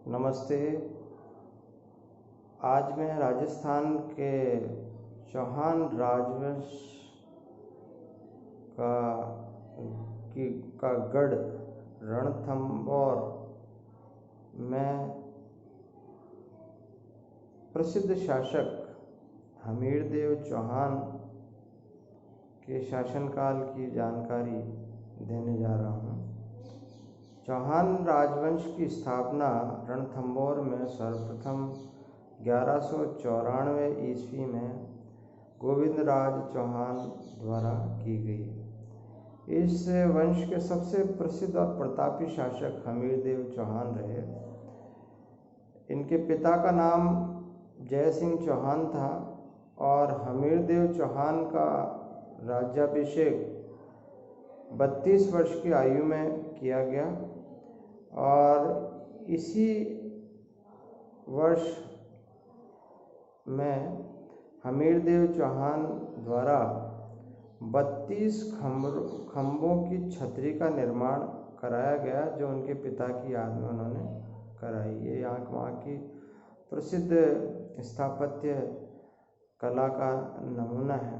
नमस्ते। आज मैं राजस्थान के चौहान राजवंश का गढ़ रणथंभौर में प्रसिद्ध शासक हमीरदेव चौहान के शासनकाल की जानकारी देने जा रहा हूँ। चौहान राजवंश की स्थापना रणथंभौर में सर्वप्रथम 1194 ईस्वी में गोविंदराज चौहान द्वारा की गई। इस वंश के सबसे प्रसिद्ध और प्रतापी शासक हमीरदेव चौहान रहे। इनके पिता का नाम जय सिंह चौहान था और हमीरदेव चौहान का राज्याभिषेक 32 वर्ष की आयु में किया गया और इसी वर्ष में हमीरदेव चौहान द्वारा 32 खंभों की छतरी का निर्माण कराया गया, जो उनके पिता की याद में उन्होंने कराई। ये वहाँ की प्रसिद्ध स्थापत्य कला का नमूना है।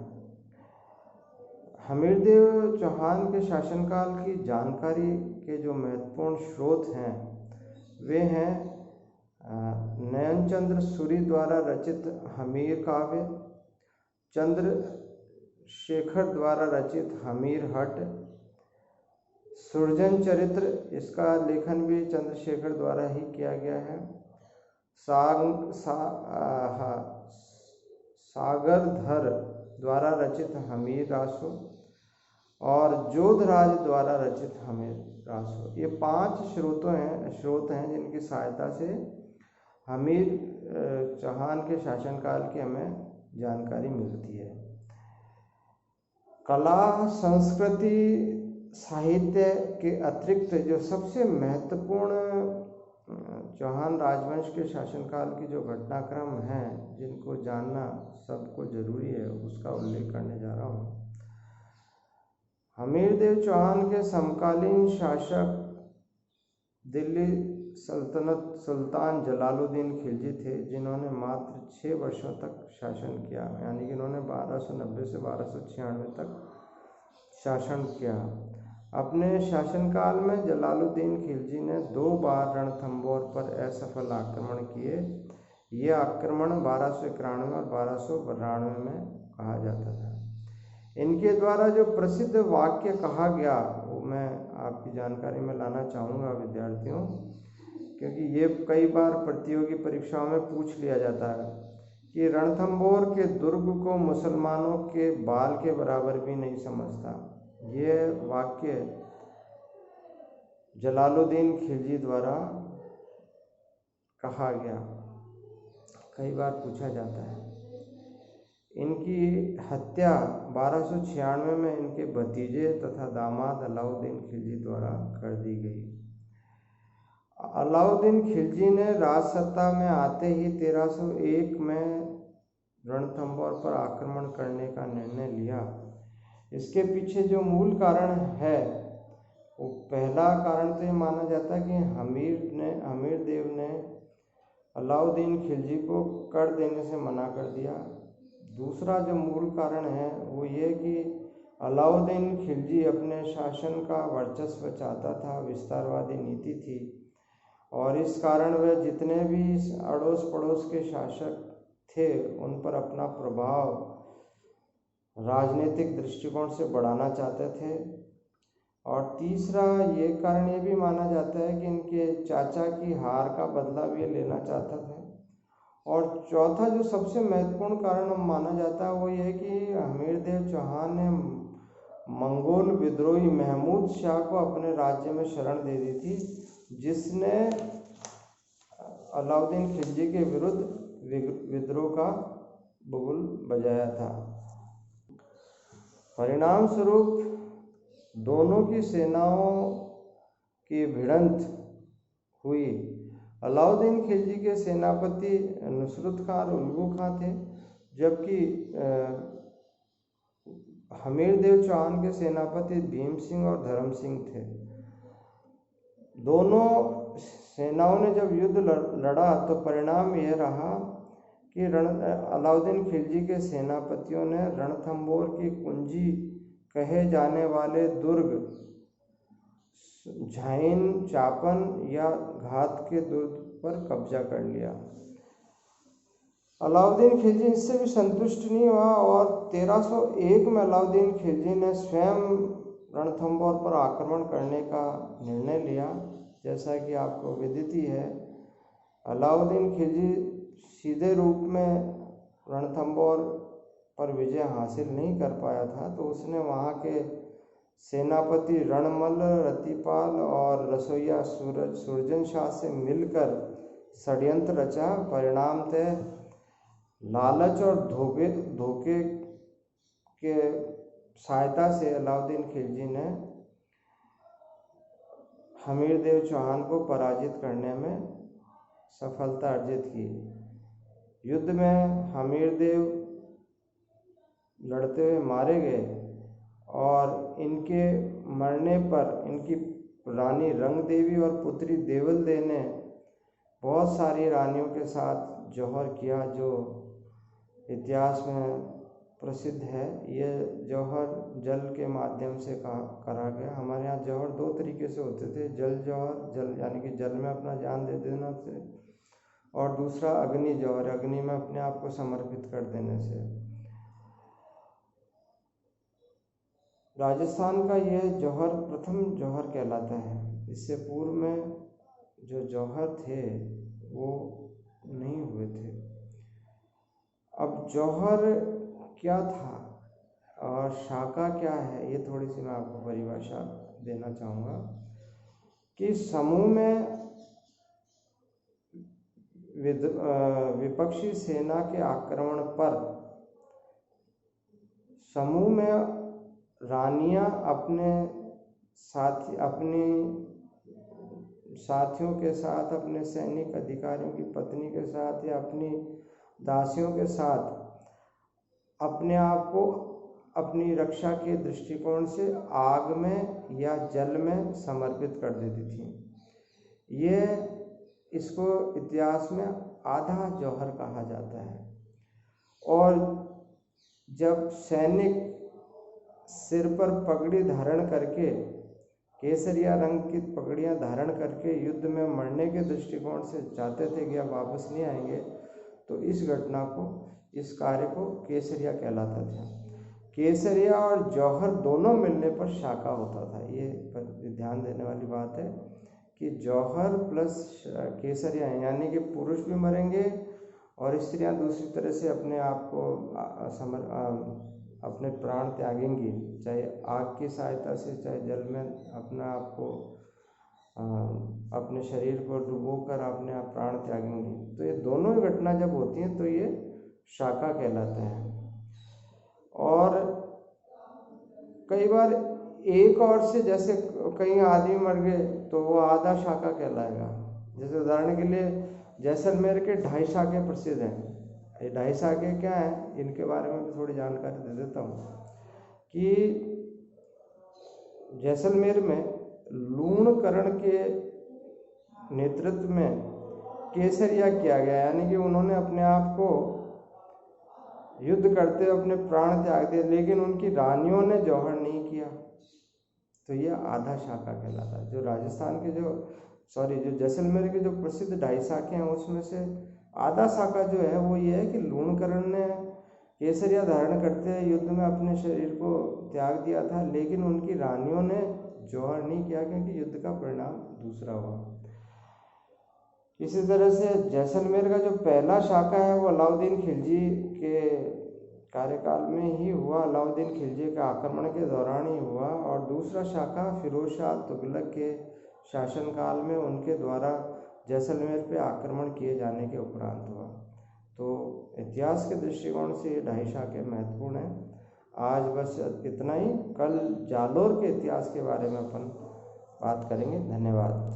हमीरदेव चौहान के शासनकाल की जानकारी के जो महत्वपूर्ण स्रोत हैं वे हैं नयनचंद्र सूरी द्वारा रचित हमीर काव्य, चंद्रशेखर द्वारा रचित हमीर हट, सुरजन चरित्र, इसका लेखन भी चंद्रशेखर द्वारा ही किया गया है, सागरधर द्वारा रचित हमीर रासो और जोधराज द्वारा रचित हमीर रासो। ये 5 स्रोत हैं जिनकी सहायता से हमीर चौहान के शासनकाल की हमें जानकारी मिलती है। कला, संस्कृति, साहित्य के अतिरिक्त जो सबसे महत्वपूर्ण चौहान राजवंश के शासनकाल की जो घटनाक्रम हैं जिनको जानना सबको जरूरी है, उसका उल्लेख करने जा रहा हूँ। हमीरदेव चौहान के समकालीन शासक दिल्ली सल्तनत सुल्तान जलालुद्दीन खिलजी थे, जिन्होंने मात्र 6 वर्षों तक शासन किया, यानी कि इन्होंने 1290 से 1296 तक शासन किया। अपने शासनकाल में जलालुद्दीन खिलजी ने 2 बार रणथंभौर पर असफल आक्रमण किए। ये आक्रमण 1291 और 1292 में कहा जाता था। इनके द्वारा जो प्रसिद्ध वाक्य कहा गया वो मैं आपकी जानकारी में लाना चाहूँगा विद्यार्थियों, क्योंकि ये कई बार प्रतियोगी परीक्षाओं में पूछ लिया जाता है कि रणथंभौर के दुर्ग को मुसलमानों के बाल के बराबर भी नहीं समझता। ये वाक्य जलालुद्दीन खिलजी द्वारा कहा गया, कई बार पूछा जाता है। इनकी हत्या 1296 में इनके भतीजे तथा दामाद अलाउद्दीन खिलजी द्वारा कर दी गई। अलाउद्दीन खिलजी ने राजसत्ता में आते ही 1301 में रणथंभौर पर आक्रमण करने का निर्णय लिया। इसके पीछे जो मूल कारण है, वो पहला कारण तो ये माना जाता है कि हमीरदेव ने अलाउद्दीन खिलजी को कर देने से मना कर दिया। दूसरा जो मूल कारण है वो ये कि अलाउद्दीन खिलजी अपने शासन का वर्चस्व चाहता था, विस्तारवादी नीति थी, और इस कारण वह जितने भी अड़ोस पड़ोस के शासक थे उन पर अपना प्रभाव राजनीतिक दृष्टिकोण से बढ़ाना चाहते थे। और तीसरा ये कारण ये भी माना जाता है कि इनके चाचा की हार का बदला भी लेना चाहता था। और चौथा जो सबसे महत्वपूर्ण कारण माना जाता है वो ये कि हमीरदेव चौहान ने मंगोल विद्रोही महमूद शाह को अपने राज्य में शरण दे दी थी, जिसने अलाउद्दीन खिलजी के विरुद्ध विद्रोह का बुगुल बजाया था। परिणाम स्वरूप दोनों की सेनाओं की भिड़ंत हुई। अलाउद्दीन खिलजी के सेनापति नुसरत खां और उल्गू खां थे, जबकि हमीरदेव चौहान के सेनापति भीम सिंह और धर्म सिंह थे। दोनों सेनाओं ने जब युद्ध लड़ा तो परिणाम यह रहा कि अलाउद्दीन खिलजी के सेनापतियों ने रणथंबोर की कुंजी कहे जाने वाले दुर्ग झाइन चापन या घात के दुर्ग पर कब्जा कर लिया। अलाउद्दीन खिलजी इससे भी संतुष्ट नहीं हुआ और 1301 में अलाउद्दीन खिलजी ने स्वयं रणथंबोर पर आक्रमण करने का निर्णय लिया। जैसा कि आपको विदित ही है, अलाउद्दीन खिलजी सीधे रूप में रणथंबोर पर विजय हासिल नहीं कर पाया था, तो उसने वहाँ के सेनापति रणमल, रतिपाल और रसोइया सुरजन शाह से मिलकर षड्यंत्र रचा। परिणामतः लालच और धोखे के सहायता से अलाउद्दीन खिलजी ने हमीरदेव चौहान को पराजित करने में सफलता अर्जित की। युद्ध में हमीरदेव लड़ते हुए मारे गए और इनके मरने पर इनकी रानी रंग देवी और पुत्री देवल दे ने बहुत सारी रानियों के साथ जौहर किया, जो इतिहास में प्रसिद्ध है। ये जौहर जल के माध्यम से करा गया। हमारे यहाँ जौहर दो तरीके से होते थे, जल जौहर, जल यानी कि जल में अपना जान दे देना से, और दूसरा अग्नि जौहर, अग्नि में अपने आप को समर्पित कर देने से। राजस्थान का यह जौहर प्रथम जौहर कहलाता है। इससे पूर्व में जो जौहर थे वो नहीं हुए थे। अब जौहर क्या था और शाका क्या है, ये थोड़ी सी मैं आपको परिभाषा देना चाहूँगा कि समूह में विपक्षी सेना के आक्रमण पर समूह में रानियां अपने साथियों के साथ, अपने सैनिक अधिकारियों की पत्नी के साथ या अपनी दासियों के साथ अपने आप को अपनी रक्षा के दृष्टिकोण से आग में या जल में समर्पित कर देती थी। ये इसको इतिहास में आधा जौहर कहा जाता है। और जब सैनिक सिर पर पगड़ी धारण करके, केसरिया रंग की पगड़ियां धारण करके युद्ध में मरने के दृष्टिकोण से चाहते थे कि अब वापस नहीं आएंगे, तो इस घटना को, इस कार्य को केसरिया कहलाता था। केसरिया और जौहर दोनों मिलने पर शाका होता था। ये ध्यान देने वाली बात है कि जौहर प्लस केसरिया, यानी कि पुरुष भी मरेंगे और स्त्रियां दूसरी तरह से अपने आप को अपने प्राण त्यागेंगी, चाहे आग की सहायता से, चाहे जल में अपना आप को अपने शरीर को डुबोकर अपने आप प्राण त्यागेंगी। तो ये दोनों घटना जब होती हैं तो ये शाका कहलाता है। और कई बार एक और से, जैसे कई आदमी मर गए तो वो आधा शाका कहलाएगा। जैसे उदाहरण के लिए जैसलमेर के 2.5 शाके प्रसिद्ध हैं। ये 2.5 शाके क्या हैं, इनके बारे में भी थोड़ी जानकारी दे देता हूँ कि जैसलमेर में लूणकरण के नेतृत्व में केसरिया किया गया, यानी कि उन्होंने अपने आप को युद्ध करते हुए अपने प्राण त्याग दिए, लेकिन उनकी रानियों ने जौहर नहीं किया, तो ये आधा शाका कहलाता है। जो राजस्थान के जो जैसलमेर के जो प्रसिद्ध 2.5 शाके हैं, उसमें से आधा शाका जो है वो ये है कि लूणकरण ने केसरिया धारण करते युद्ध में अपने शरीर को त्याग दिया था, लेकिन उनकी रानियों ने जौहर नहीं किया, क्योंकि युद्ध का परिणाम दूसरा हुआ। इसी तरह से जैसलमेर का जो पहला शाका है वो अलाउद्दीन खिलजी के कार्यकाल में ही हुआ, अलाउद्दीन खिलजी के आक्रमण के दौरान ही हुआ। और दूसरा शाका फिरोज शाह तुगलक के शासनकाल में उनके द्वारा जैसलमेर पे आक्रमण किए जाने के उपरांत हुआ। तो इतिहास के दृष्टिकोण से ये 2.5 शाके महत्वपूर्ण हैं। आज बस इतना ही। कल जालोर के इतिहास के बारे में अपन बात करेंगे। धन्यवाद।